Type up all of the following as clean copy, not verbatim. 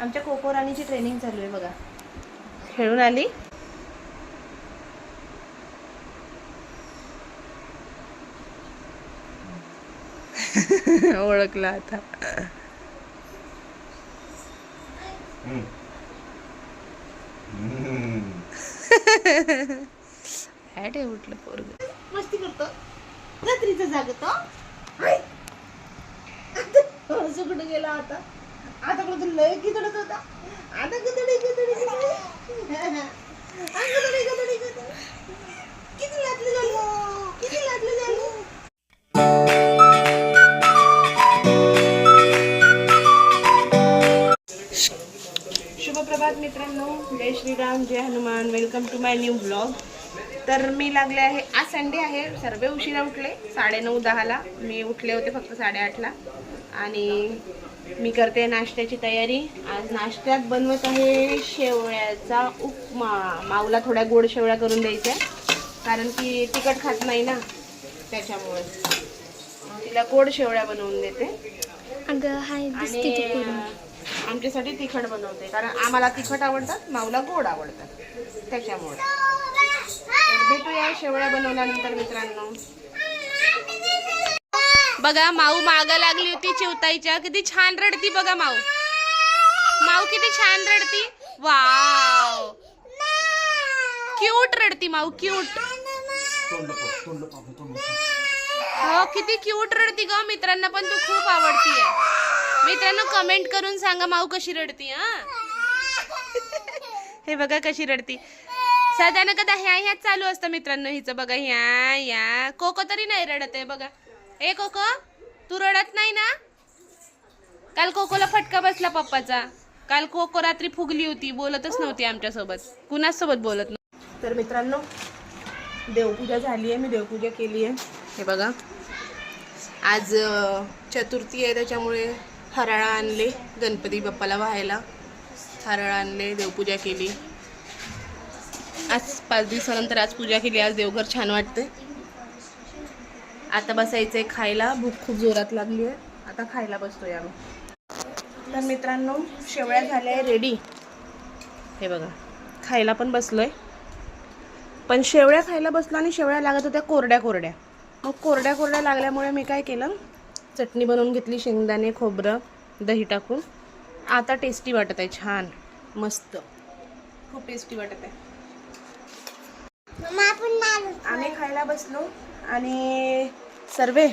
आमच्या कोको राणीची ट्रेनिंग चालू आहे बघा. खेळून आली. ओळखला आता. ॲडे उठलं पोरग. मस्ती करतो. रात्रीचं जागतो. असं कुठं गेला आता. आता कुठं लय कितडत होता. आता कितडी कितडी किती लागली झाली. किती लागली झाली. शुभप्रभात मित्रांनो. जय श्रीराम, जय Hanuman. Welcome to my new blog. तर मी लागले आहे. आज संडे आहे. सर्व उशिरा उठले. 9:30-10ला. मी उठले होते फक्त 8:30ला. आणि मी करते नाश्त्याची तयारी. आज नाश्त्यात बनवत आहे शेवळ्याचा उपमा. माऊला थोड्या गोड शेवळ्या करून द्यायच्या, कारण की तिखट खात नाही ना, त्याच्यामुळे तिला गोड शेवळ्या बनवून देते. आणि आमच्यासाठी तिखट बनवते, कारण आम्हाला तिखट आवडतात, माऊला गोड आवडतात, त्याच्यामुळे. तर भेटूया शेवळ्या बनवल्यानंतर मित्रांनो. बघा माऊ मागा लागली होती चिवताईच्या. किती छान रडती बघा माऊ. माऊ किती छान रडती. वाव, क्यूट रडती माऊ, क्यूट. हो, किती क्यूट रडती ग. मित्रांना पण तू खूप आवडतीये. मित्रांनो कमेंट करून सांगा माऊ कशी रडती. हे बघा कशी रडती. साधारण कदा ह्या चालू असतं मित्रांनो हिचं. बघा ह्या कोको तरी नाही रडत आहे बघा. ए कोको, तू रडत नाही ना. काल कोकोला फटका बसला पप्पाचा. काल कोको रात्री फुगली होती, बोलतच नव्हती आमच्यासोबत, कुणाच सोबत बोलत नव्हती. तर मित्रांनो देवपूजा झाली आहे. मी देवपूजा केली आहे. हे बघा आज चतुर्थी आहे, त्याच्यामुळे हराळा आणले गणपती बाप्पाला व्हायला. हराळा आणले, देवपूजा केली. आज 5 दिवसानंतर आज पूजा केली. आज देवघर छान वाटते. आता बसायचंय खायला. भूक खूप जोरात लागली आहे. आता खायला बसतोय आम्ही. तर मित्रांनो शेवळ्या झाल्या रेडी. हे बघा खायला पण बसलोय. पण शेवळ्या खायला बसलो आणि शेवळ्या लागत होत्या कोरड्या कोरड्या. मग कोरड्या कोरड्या लागल्यामुळे मी काय केलं, चटणी बनवून घेतली. शेंगदाणे, खोबरं, दही टाकून. आता टेस्टी वाटत आहे, छान मस्त, खूप टेस्टी वाटत आहे. आम्ही खायला बसलो आणि सर्वे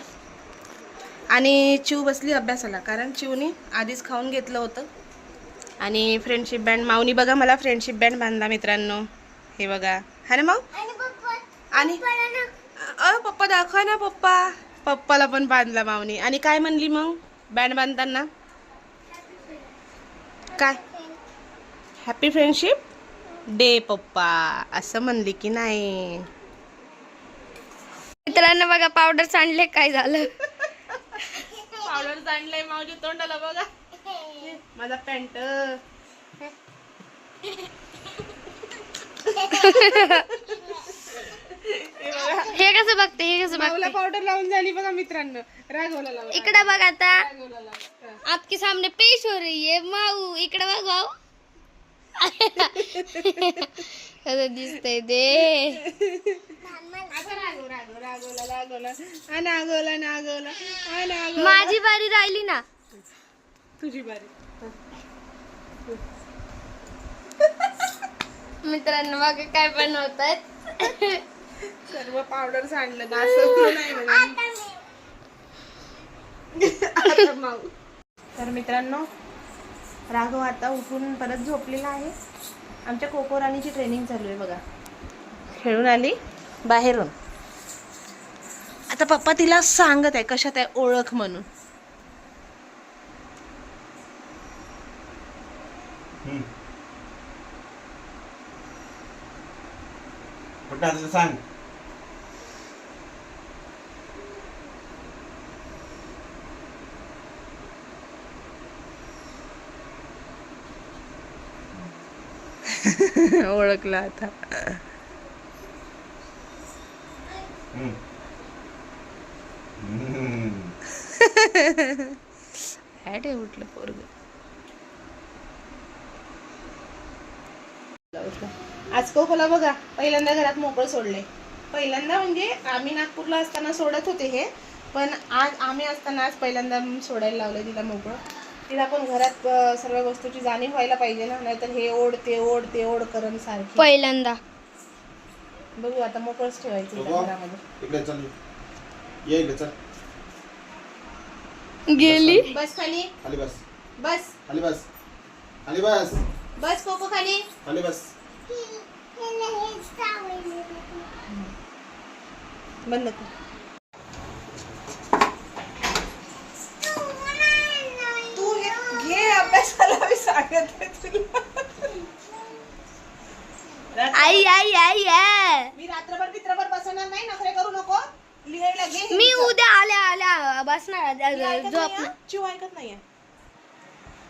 आणि चिव बसली अभ्यासाला, कारण चिवनी आधीच खाऊन घेतलं होतं. आणि फ्रेंडशिप बँड माऊनी बघा मला फ्रेंडशिप बँड बांधला मित्रांनो. हे बघा, हा ना माऊ. आणि पप्पा दाखवा ना. पप्पाला पण बांधला माऊनी. आणि काय म्हणली मग बँड बांधताना, काय हॅपी फ्रेंडशिप डे पप्पा असं म्हणली की नाही. मित्रांनो बघा पावडर सांडले. काय झालं. पावडर सांडलंय माऊच्या तोंडाला. बघा माझा पॅन्ट. हे कसं बघते, हे कसं बघते. पावडर लावून झाली बघा मित्रांनो. राघवला लावून. इकडे बघ आता. आपके सामने पेश हो रही है माऊ. इकडे बघ माऊ. कसं दिसतंय ते. माझी बारी राहिली ना. तुझी बारी. मित्रांनो बघा काय बनवतात. सर्व पावडर सांडलं ना. असं नाही माऊ. तर मित्रांनो राघव आता उठून परत झोपलेला आहे. आमच्या कोको राणीची ट्रेनिंग चालू आहे बघा. खेळून आली बाहेरून. आता पप्पा तिला सांगत आहे कशात आहे ओळख म्हणून. सांग. ओळखला आता. ॲडे उठलं पोरग. उठलं. आज कोकोला बघा पहिल्यांदा घरात मोकळं सोडलंय. पहिल्यांदा म्हणजे आम्ही नागपूरला असताना सोडत होते हे, पण आज आम्ही असताना आज पहिल्यांदा सोडायला लावलं तिला मोकळं. तिला पण घरात सर्व वस्तूची जाणीव व्हायला पाहिजे ना, नाहीतर हे ओढ ते ओढ ते ओढ करून सारखी. पहिल्यांदा बघू आता मोकळंच ठेवायचं हिला घरामध्ये. इकडे चल, ये इकडे चल. गेली. बस खाली, खाली बस, बस खाली बस, खाली बस, बस कोको खाली. खाली बस. बंद कर. तू घे अभ्यासाला, मी सांगत आहे तुला. आई आई आई आई. मी रात्रभर पित्रभर बसवणार नाही, नखरे करू नको. लिहायला घे. मी उद्या आल्या आल्या बसणार झोप. चिव ऐकत नाहीये.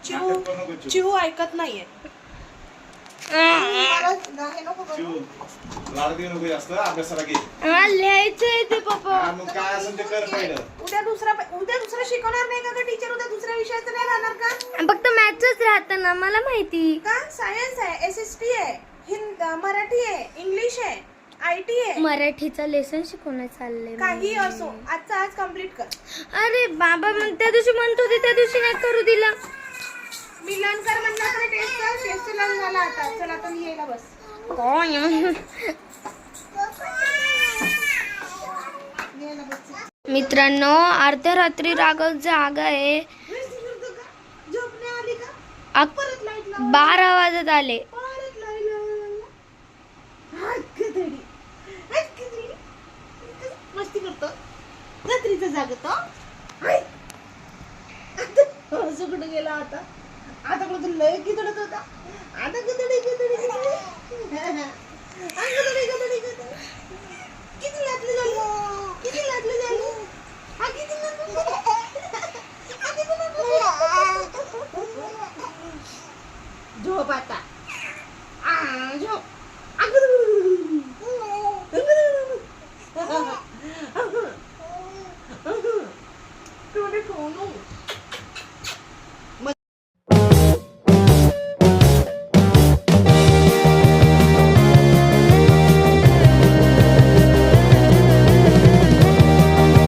नाटक करू नको, चिव. चिव ऐकत नाहीये. मला नाही नको करू. चिव, लाड देऊ नको जास्त, अभ्यासाला घे. लिहायचंय ते पप्पा. हा, मग काय असेल ते कर पहिलं. उद्या दुसरं शिकवणार नाही का टीचर? उद्या दुसऱ्या विषयाचं नाही राहणार का? फक्त मॅथ्सच राहतं ना, मला माहिती. का सायन्स आहे, SST आहे, मराठी आहे, इंग्लिश आहे, IT आहे. मराठीचा लेसन शिकवण्यात चाललंय. काही असो, आजचा आज कम्प्लीट कर. अरे बाबा मग त्या दिवशी म्हणत होते, त्या दिवशी नाही करू दिला. मी लर्न कर म्हणलं तर टेस्ट लर्न झाला आता. चल आता लिहायला बस. लिहायला बस. मित्रांनो, अर्ध्या रात्री राघव जागा आहे. झोप नाही आली का? अक- परत लाईट लाव. 12 वाजत आले. परत लाईट लाव. हात गधडी. हात गधडी. मस्ती करतो. रात्रीचं जागतो. हाय. आता असं कुठं गेला आता? आता कुठं लय किदडत होता. आता किती